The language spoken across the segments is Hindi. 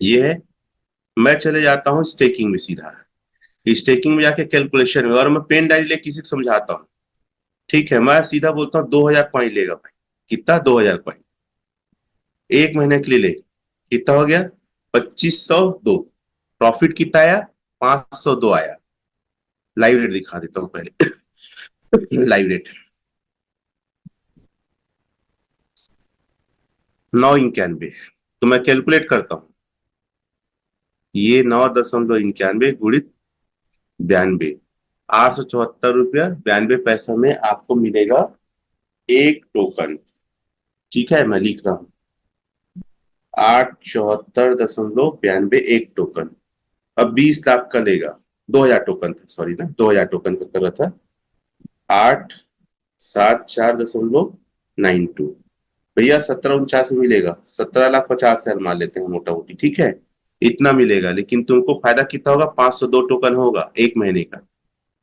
ये है। मैं चले जाता हूँ स्टेकिंग में सीधा। स्टेकिंग में जाके कैलकुलेशन में, और मैं पेन डायरी लेके किसी को समझाता हूँ। ठीक है, मैं सीधा बोलता हूँ 2,000 कॉइन लेगा भाई। कितना? 2,000 कॉइन एक महीने के लिए ले। कितना हो गया? 2,502। प्रॉफिट कितना आया? 502 आया। लाइव रेट दिखा देता हूँ पहले। Live rate 991। तो मैं कैलकुलेट करता हूँ। ये 9.91 गुणित 92, 874 रुपया 92 पैसा में आपको मिलेगा एक टोकन। ठीक है, मैं लिख रहा हूँ 874.92 एक टोकन। अब 20 लाख का लेगा। 2,000 टोकन था, सॉरी ना, 2,000 टोकन का कर रहा था। 874.92 भैया 1749 मिलेगा। 17,50,000 मान लेते हैं मोटा मोटी। ठीक है, इतना मिलेगा। लेकिन तुमको फायदा कितना होगा? 502 टोकन होगा एक महीने का।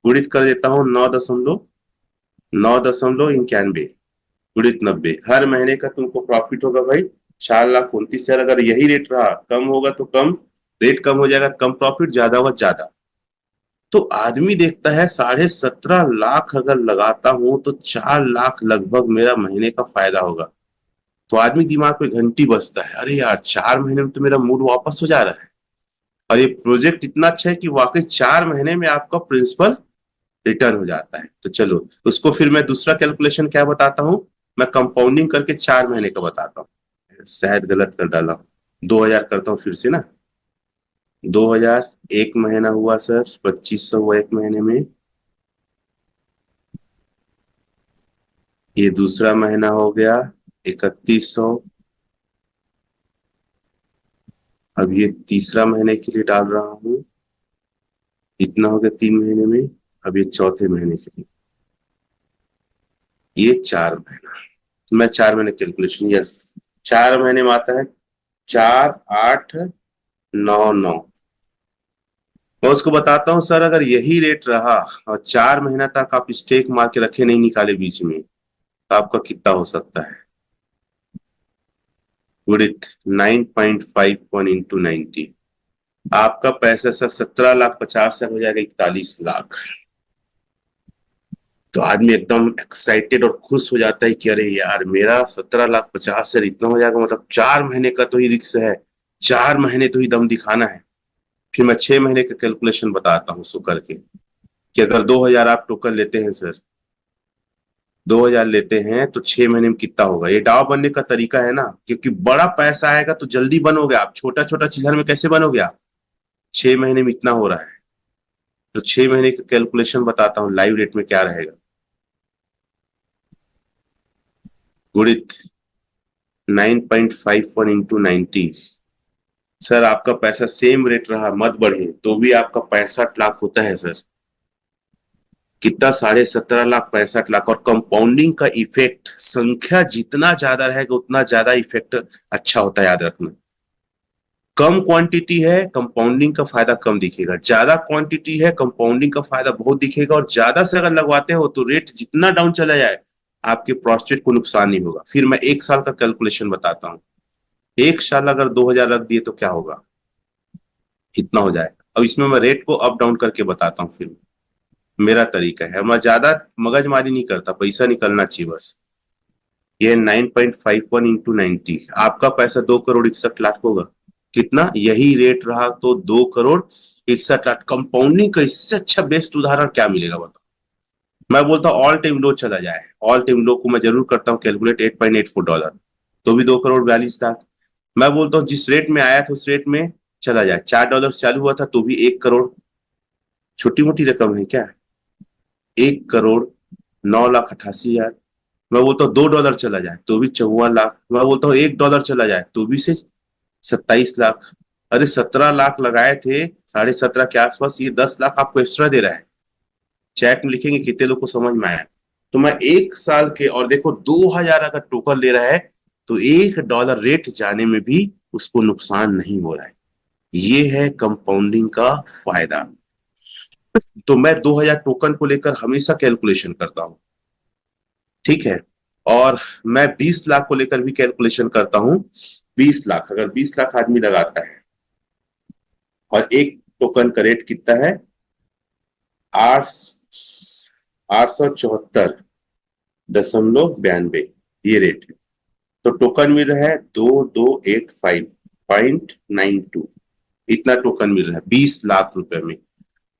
गुणित कर देता हूँ 9.91 गुणित 90। हर महीने का तुमको प्रॉफिट होगा भाई 4,29,000। अगर यही रेट रहा, कम होगा तो कम, रेट कम हो जाएगा कम प्रॉफिट, ज्यादा होगा ज्यादा। तो आदमी देखता है 17.5 लाख अगर लगाता हूं तो 4 लाख लगभग मेरा महीने का फायदा होगा। तो आदमी दिमाग में घंटी बजता है, अरे यार 4 महीने में तो मेरा मूड वापस हो जा रहा है। और ये प्रोजेक्ट इतना अच्छा है कि वाकई 4 महीने में आपका प्रिंसिपल रिटर्न हो जाता है। तो चलो उसको फिर मैं दूसरा कैलकुलेशन क्या बताता हूँ। मैं कंपाउंडिंग करके 4 महीने का बताता हूँ। शायद गलत कर डाला हूँ। 2,000 करता हूँ फिर से ना। 2,000 एक महीना हुआ सर, 2,500 हुआ एक महीने में। ये दूसरा महीना हो गया 3,100। अब ये तीसरा महीने के लिए डाल रहा हूँ। इतना हो गया 3 महीने में। अब ये चौथे महीने के लिए। ये 4 महीना। मैं 4 महीने कैलकुलेशन, यस, 4 महीने में आता है 4,8,9,9। मैं उसको बताता हूँ सर अगर यही रेट रहा और 4 महीना तक आप स्टेक मार के रखे, नहीं निकाले बीच में, तो आपका कितना हो सकता है? विथ 9.51 इंटू 90 आपका पैसा सर 17,50,000 हो जाएगा, 41 लाख। तो आदमी एकदम एक्साइटेड और खुश हो जाता है कि अरे यार मेरा 17,50,000 इतना हो जाएगा, मतलब 4 महीने का तो ही रिक्स है, 4 महीने तो ही दम दिखाना है। फिर मैं 6 महीने का कैलकुलेशन बताता हूँ उसको करके, कि अगर 2,000 आप टोकन लेते हैं सर, 2,000 लेते हैं तो 6 महीने में कितना होगा। ये डाव बनने का तरीका है ना, क्योंकि बड़ा पैसा आएगा तो जल्दी बनोगे आप, छोटा छोटा चिल्हर में कैसे बनोगे आप? 6 महीने में इतना हो रहा है। तो 6 महीने का कैलकुलेशन बताता हूँ लाइव रेट में क्या रहेगा। गुणित 9.51 इंटू 90। सर आपका पैसा सेम रेट रहा, मत बढ़े, तो भी आपका 65 लाख होता है सर। कितना? 17.5 लाख, 65 लाख। और कंपाउंडिंग का इफेक्ट, संख्या जितना ज्यादा रहेगा उतना ज्यादा इफेक्ट अच्छा होता है, याद रखना। कम क्वांटिटी है, कंपाउंडिंग का फायदा कम दिखेगा। ज्यादा क्वांटिटी है, कंपाउंडिंग का फायदा बहुत दिखेगा। और ज्यादा से अगर लगवाते हो तो रेट जितना डाउन चला जाए आपके प्रोस्टेट को नुकसान नहीं होगा। फिर मैं 1 साल का कैलकुलेशन बताता हूँ। 1 साल अगर 2,000 रख दिए तो क्या होगा? इतना हो जाएगा। अब इसमें मैं रेट को अप डाउन करके बताता हूँ। फिर मेरा तरीका है, मैं ज्यादा मगजमारी नहीं करता, पैसा निकलना चाहिए बस। ये 9.51 इंटू 90, आपका पैसा 2,61,00,000 होगा। कितना? यही रेट रहा तो 2,61,00,000। कंपाउंडिंग का इससे अच्छा बेस्ट उदाहरण क्या मिलेगा बताओ। मैं बोलता हूँ ऑल टाइम लो चला जाए, ऑल टाइम लो को मैं जरूर करता हूँ कैलकुलेट, $8.84, तो भी 2,42,00,000। मैं बोलता हूँ जिस रेट में आया था उस रेट में चला जाए, $4 चालू हुआ था तो भी 1 करोड़। छोटी मोटी रकम है क्या? 1,09,88,000। मैं बोलता हूँ $2 चला जाए तो भी 54 लाख। मैं बोलता हूँ $1 चला जाए तो भी से 27 लाख। अरे 17 लाख लगाए थे, 17.5 के आसपास, ये 10 लाख आपको एक्स्ट्रा दे रहा है। चैट में लिखेंगे कितने लोग को समझ में आया। तो मैं 1 साल के, और देखो 2,000 अगर टोकन ले रहा है तो $1 रेट जाने में भी उसको नुकसान नहीं हो रहा है। ये है कंपाउंडिंग का फायदा। तो मैं 2,000 टोकन को लेकर हमेशा कैलकुलेशन करता हूँ। ठीक है। और मैं 20 लाख को लेकर भी कैलकुलेशन करता हूँ। 20 लाख, अगर 20 लाख आदमी लगाता है और एक टोकन का रेट कितना है? 874.92 ये रेट है। तो टोकन मिल रहा है 2285.92, इतना टोकन मिल रहा है 20 लाख रुपए में।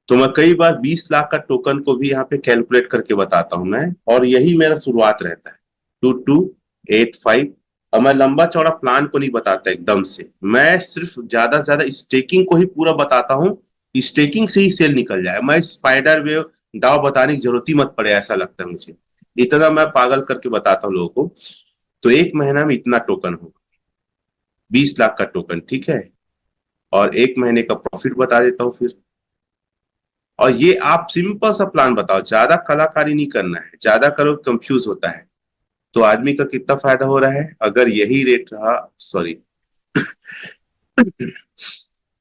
तो मैं कई बार 20 लाख का टोकन को भी यहाँ पे कैलकुलेट करके बताता हूं मैं, और यही मेरा शुरुआत रहता है 2285। और मैं लंबा चौड़ा प्लान को नहीं बताता एकदम से, मैं सिर्फ ज्यादा से ज्यादा स्टेकिंग को ही पूरा बताता हूँ। स्टेकिंग से ही सेल निकल जाए, मैं स्पाइडर वेव डाव बताने की जरूरत ही मत पड़े, ऐसा लगता है मुझे। इतना मैं पागल करके बताता हूँ लोगों को। तो एक महीना में इतना टोकन होगा, 20 लाख का टोकन, ठीक है। और एक महीने का प्रॉफिट बता देता हूँ फिर। और ये आप सिंपल सा प्लान बताओ, ज्यादा कलाकारी नहीं करना है, ज्यादा करो कंफ्यूज होता है। तो आदमी का कितना फायदा हो रहा है अगर यही रेट रहा? सॉरी,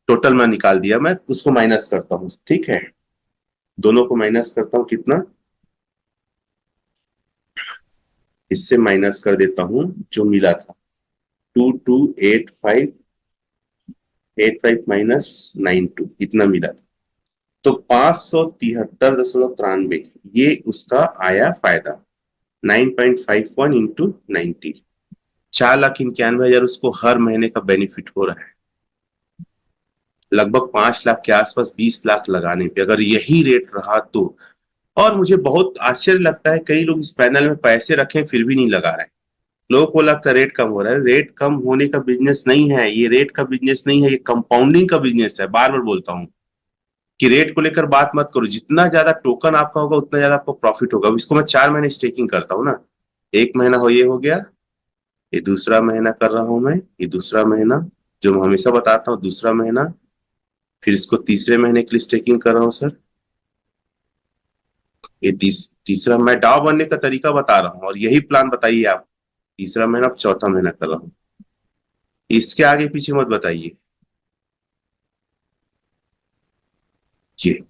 टोटल मैं निकाल दिया, मैं उसको माइनस करता हूँ, ठीक है। दोनों को माइनस करता हूँ, कितना? इससे माइनस कर देता हूँ जो मिला था, 2285 माइनस 92, इतना मिला था। तो 573.93 ये उसका आया फायदा। 9.51 इंटू 90, 4,91,000 उसको हर महीने का बेनिफिट हो रहा है। लगभग 5 लाख के आसपास, 20 लाख लगाने पे अगर यही रेट रहा तो। और मुझे बहुत आश्चर्य लगता है, कई लोग इस पैनल में पैसे रखें फिर भी नहीं लगा रहे हैं। लोगों को लगता है रेट कम हो रहा है। रेट कम होने का बिजनेस नहीं है ये, रेट का बिजनेस नहीं है ये, कंपाउंडिंग का बिजनेस है। बार बार बोलता हूँ कि रेट को लेकर बात मत करो, जितना ज्यादा टोकन आपका होगा उतना ज्यादा आपको प्रॉफिट होगा। इसको मैं 4 महीने स्टेकिंग करता हूँ ना। एक महीना हो, ये हो गया, ये दूसरा महीना कर रहा हूं मैं, ये दूसरा महीना जो मैं हमेशा बताता हूँ, दूसरा महीना। फिर इसको तीसरे महीने के लिए स्टेकिंग कर रहा हूँ सर। ये तीसरा मैं डाव बनने का तरीका बता रहा हूँ, और यही प्लान बताइए आप। तीसरा महीना, अब चौथा महीना कर रहा हूँ, इसके आगे पीछे मत बताइए। ये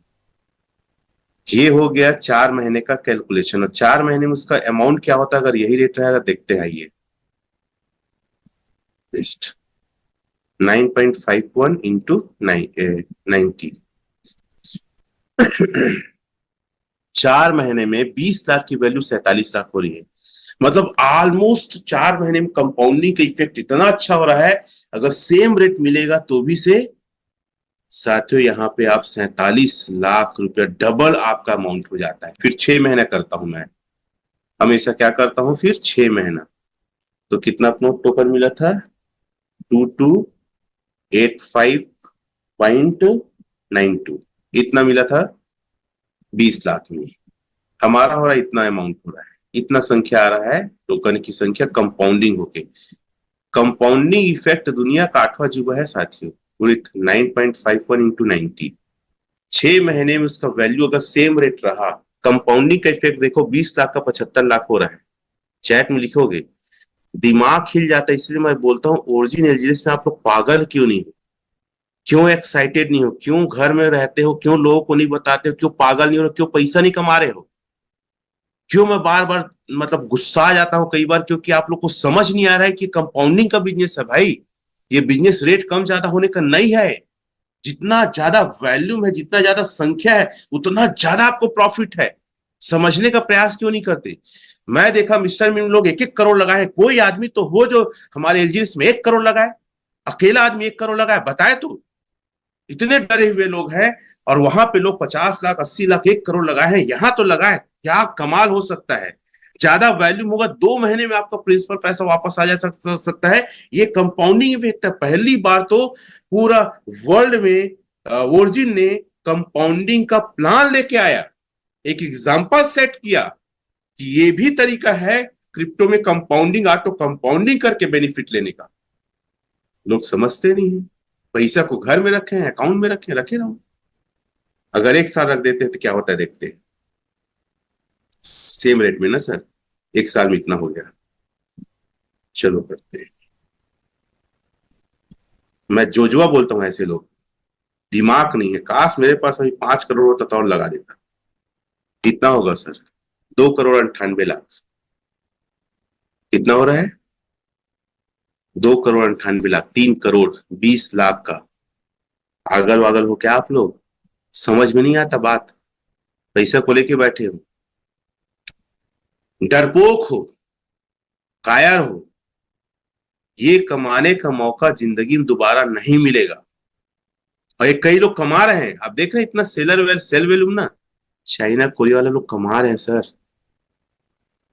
ये हो गया 4 महीने का कैलकुलेशन। और 4 महीने में उसका अमाउंट क्या होता है अगर यही रेट रहेगा? देखते हैं ये, बेस्ट 9.51 इंटू 90। 4 महीने में 20 लाख की वैल्यू 47 लाख हो रही है। मतलब ऑलमोस्ट 4 महीने में कंपाउंडिंग का इफेक्ट इतना अच्छा हो रहा है। अगर सेम रेट मिलेगा तो भी से, साथियों यहाँ पे आप 47 लाख रुपया डबल आपका अमाउंट हो जाता है। फिर 6 महीना करता हूं मैं, हमेशा क्या करता हूं फिर 6 महीना। तो कितना अपना टोकन मिला था? 2285.92, इतना मिला था 20 लाख में। हमारा हो रहा है इतना अमाउंट हो रहा है, इतना संख्या आ रहा है टोकन की संख्या कंपाउंडिंग होके। कंपाउंडिंग इफेक्ट दुनिया का 8वां है साथियों, पूरी 9.51 इंटू 90। 6 महीने में उसका वैल्यू अगर सेम रेट रहा, कंपाउंडिंग का इफेक्ट देखो, 20 लाख का 75 लाख हो रहा है। चैट में लिखोगे, दिमाग हिल जाता है। इसलिए मैं बोलता हूँ ओरिजिन एलजीएस में आप लोग पागल क्यों नहीं हो, क्यों एक्साइटेड नहीं हो, क्यों घर में रहते हो, क्यों लोगों को नहीं बताते हो, क्यों पागल नहीं हो रहे, क्यों पैसा नहीं कमा रहे हो? क्यों मैं बार बार मतलब गुस्सा आ जाता हूं कई बार, क्योंकि आप लोग को समझ नहीं आ रहा है कि कंपाउंडिंग का बिजनेस है भाई। ये बिजनेस रेट कम ज्यादा होने का नहीं है। जितना ज्यादा वैल्यूम है, जितना ज्यादा संख्या है, उतना ज्यादा आपको प्रॉफिट है। समझने का प्रयास क्यों नहीं करते? मैं देखा मिस्टर मीम लोग 1-1 करोड़ लगाए, कोई आदमी तो हो जो हमारे एलजीएस में 1 करोड़ लगाए। अकेला आदमी 1 करोड़ लगाए, बताए तो। इतने डरे हुए लोग हैं, और वहां पे लोग 50 लाख 80 लाख 1 करोड़ लगाए हैं। यहां तो लगाए, क्या कमाल हो सकता है। ज्यादा वैल्यूम होगा, 2 महीने में आपका प्रिंसिपल पैसा वापस आ जा सकता है। ये कंपाउंडिंग इफेक्ट है। पहली बार तो पूरा वर्ल्ड में ओरिजिन ने कंपाउंडिंग का प्लान लेके आया, एक एग्जाम्पल सेट किया कि ये भी तरीका है क्रिप्टो में कंपाउंडिंग, ऑटो कंपाउंडिंग करके बेनिफिट लेने का। लोग समझते नहीं है। पैसा को घर में रखे हैं, अकाउंट में रखे रखे रहो। अगर 1 साल रख देते हैं तो क्या होता है देखते हैं। सेम रेट में ना सर, 1 साल में इतना हो गया। चलो करते हैं। मैं जोजुआ बोलता हूं ऐसे लोग, दिमाग नहीं है। काश मेरे पास अभी 5 करोड़ होता तो और लगा देता। कितना होगा सर? 2 करोड़ 98 लाख। कितना हो रहा है? 2 करोड़ 98 लाख, 3 करोड़ 20 लाख का पागल वागल हो क्या आप लोग? समझ में नहीं आता बात? पैसा को लेके बैठे हो, डरपोक हो, कायर हो। ये कमाने का मौका जिंदगी में दोबारा नहीं मिलेगा। और ये कई लोग कमा रहे हैं, आप देख रहे हैं इतना सेल वैल्यूम ना, चाइना कोरिया वाले लोग कमा रहे हैं सर।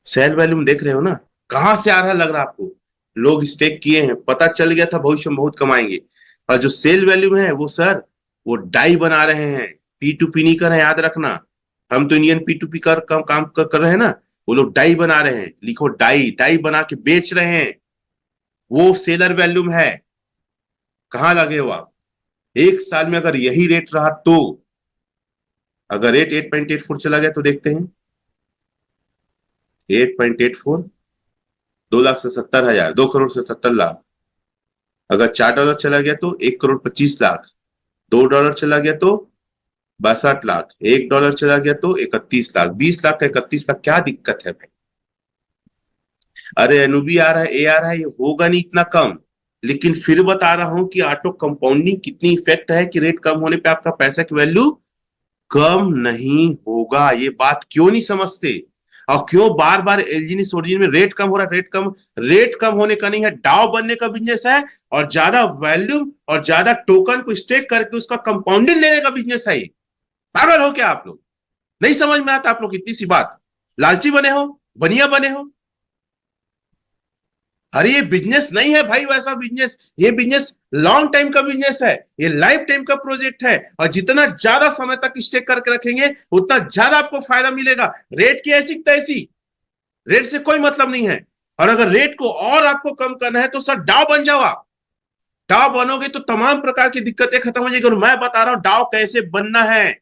सेल वैल्यूम देख रहे हो ना, कहां से आ रहा लग रहा है आपको? लोग स्टेक किए हैं, पता चल गया था भविष्य में बहुत कमाएंगे। और जो सेल वैल्यूम है वो सर, वो डाई बना रहे हैं, पी टू पी नहीं कर रहे हैं, याद रखना। हम तो इंडियन पी टू पी काम कर रहे हैं ना, वो लोग डाई बना रहे हैं, लिखो डाई, डाई बना के बेच रहे हैं। वो सेलर वैल्यूम है। कहाँ लगे हो आप? एक साल में अगर यही रेट रहा तो, अगर रेट 8.84 चला गया तो देखते हैं। 8.84, 2,70,000, 2 करोड़ से 70 लाख। अगर $4 चला गया तो 1 करोड़ 25 लाख। $2 चला गया तो 62 लाख। $1 चला गया तो 31 लाख। 20 लाख का 31 लाख, क्या दिक्कत है भाई? अरे एनयूबी आ रहा है, ए आ रहा है, ये होगा नहीं इतना कम। लेकिन फिर बता रहा हूं कि ऑटो कंपाउंडिंग कितनी इफेक्ट है कि रेट कम होने पे आपका पैसा की वैल्यू कम नहीं होगा। ये बात क्यों नहीं समझते? और क्यों बार बार एलजीनिस ओरिजिन में रेट कम हो रहा है, रेट कम? रेट कम होने का नहीं है, डाव बनने का बिजनेस है। और ज्यादा वैल्यूम और ज्यादा टोकन को स्टेक करके उसका कंपाउंडिंग लेने का बिजनेस है। पागल हो क्या आप लोग? नहीं समझ में आता आप लोग? इतनी सी बात, लालची बने हो, बनिया बने हो। अरे ये बिजनेस नहीं है भाई वैसा बिजनेस, ये बिजनेस लॉन्ग टाइम का बिजनेस है, ये लाइफ टाइम का प्रोजेक्ट है। और जितना ज्यादा समय तक स्टेक करके रखेंगे उतना ज्यादा आपको फायदा मिलेगा। रेट की ऐसी तैसी, रेट से कोई मतलब नहीं है। और अगर रेट को और आपको कम करना है तो सर डाव बन जाओ आप। डाव बनोगे तो तमाम प्रकार की दिक्कतें खत्म हो जाएगी। और मैं बता रहा हूं डाव कैसे बनना है।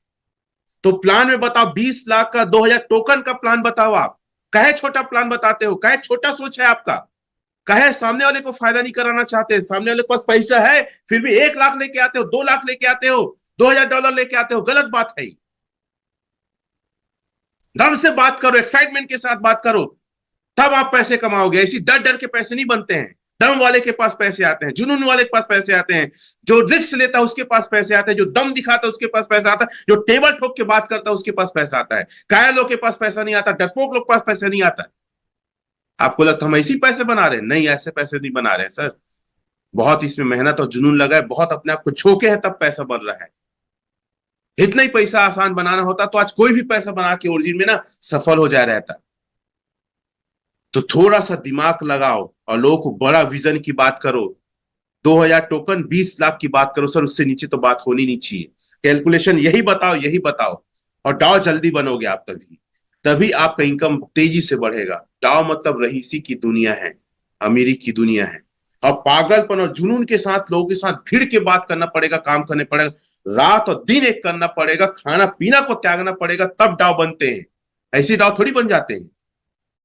तो प्लान में बताओ, 20 लाख का 2,000 टोकन का प्लान बताओ आप। कहे छोटा प्लान बताते हो, कहे छोटा सोच है आपका, कहे सामने वाले को फायदा नहीं कराना चाहते। सामने वाले के पास पैसा है फिर भी 1 लाख लेके आते हो, 2 लाख लेके आते हो, $2,000 लेके आते हो। गलत बात है। दम से बात करो, एक्साइटमेंट के साथ बात करो, तब आप पैसे कमाओगे। ऐसी डर डर के पैसे नहीं बनते हैं। दम वाले के पास पैसे आते हैं, जुनून वाले के पास पैसे आते हैं, जो रिस्क लेता है उसके पास पैसे आते हैं, जो दम दिखाता है उसके पास पैसा आता है, जो टेबल ठोक के बात करता है उसके पास पैसा आता है। कायर लोग के पास पैसा नहीं आता, डरपोक लोग के पास पैसा नहीं आता। आपको लगता हम ऐसी पैसे बना रहे हैं? नहीं, ऐसे पैसे नहीं बना रहे हैं सर। बहुत इसमें मेहनत और जुनून लगा है, बहुत अपने आप को झोंके हैं तब पैसा बन रहा है। इतना ही पैसा आसान बनाना होता तो आज कोई भी पैसा बना के ओरिजिन में ना सफल हो जाया रहता। तो थोड़ा सा दिमाग लगाओ और लोगों को बड़ा विजन की बात करो। 2,000 टोकन, 20 लाख की बात करो सर, उससे नीचे तो बात होनी नहीं चाहिए। कैलकुलेशन यही बताओ, यही बताओ। और डाव जल्दी बनोगे आप, तभी तभी आपका इनकम तेजी से बढ़ेगा। डाव मतलब रईसी की दुनिया है, अमीरी की दुनिया है। और पागलपन और जुनून के साथ लोगों के साथ भिड़ के बात करना पड़ेगा, काम करने पड़ेगा, रात और दिन एक करना पड़ेगा, खाना पीना को त्यागना पड़ेगा, तब डाव बनते हैं। ऐसे डाव थोड़ी बन जाते हैं।